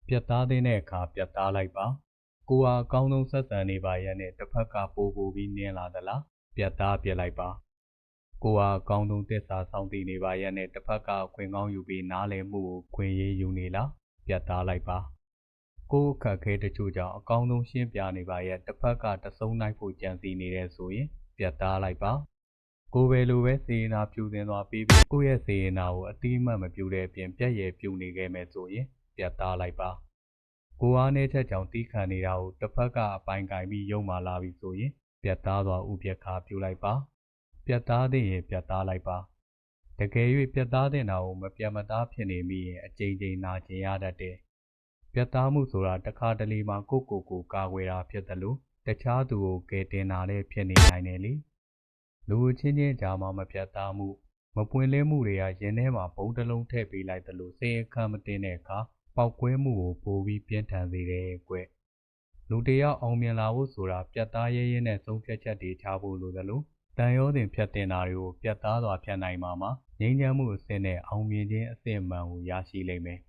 ပြတ်သားတဲ့အခါပြတ်သားလိုက်ပါကိုဟာအကောင်းဆုံးဆက်ဆံနေပါရဲ့နဲ့တစ်ဖက်ကပိုပြီးနင်းလာသလားပြတ်သားပြလိုက်ပါကိုဟာအကောင်းဆုံးသစ္စာဆောင်တည်နေပါရဲ့နဲ့တစ်ဖက်ကခွင့်ကောင်းယူပြီးနားလည်မှုကိုခွင့်ရေးယူနေလားပြတ်သားလိုက်ပါကိုအခက်ခဲတချို့ကြောင့်အကောင်းဆုံးရှင်းပြနေပါရဲ့တစ်ဖက်ကတဆုံးနိုင်ဖို့ကြံစီနေတဲ့ဆိုရင်ပြတ်သားလိုက်ပါကိုပဲလိုပဲစေနာပြူတင်သွားပြီးကိုရဲ့စေနာကိုအတိအမှတ်မပြူတဲ့အပြင်ပြက်ရည်ပြူနေခဲ့မယ်ဆိုရင်ပြတ်သားလိုက်ပါကိုအားနည်းချက်ကြောင့်တီးခံနေတာကိုတစ်ဖက်ကအပိုင်ကင်ပြီးယုံမာလာပြီဆိုရင်ပြတ်သားစွာဥပက္ခပြုလိုက်ပါပြတ်သားတဲ့ရင်ပြတ်သားလိုက်ပါတကယ်၍ပြတ်သားတဲ့နာကိုမပြတ်မသားဖြစ်နေမိရင်အကြိမ်ကြိမ်နာကျင်ရတတ်တယ်ပြတ်သားမှုဆိုတာတခါတလေမှာကိုကာကွယ်တာဖြစ်တယ်လို့တခြားသူကိုကယ်တင်တာလည်းဖြစ်နေနိုင်တယ်လေလူချင်းချင်းကြားမှာမပြတ်သားမှုမပွင့်လင်းမှုတွေကရင်ထဲမှာဘုံတစ်လုံးထည့်ပေးလိုက်တယ်လို့စိတ်အခမ်းမတင်တဲ့အခါပောက်ကွဲမှုကိုပိုပြီးပြင်းထန်စေတယ်ကွလူတယောက်အောင်မြင်လာဖို့ဆိုတာပြတ်သားရဲရဲနဲ့ဆုံးဖြတ်ချက်တွေချဖို့လိုတယ်လို့တန်ရောတင်ဖြတ်တင်တာတွေကိုပြတ်သားစွာဖြတ်နိုင်မှာငြိမ်းချမ်းမှုအဆင့်နဲ့အောင်မြင်ခြင်းအဆင့်မှန်ကိုရရှိလိမ့်မယ်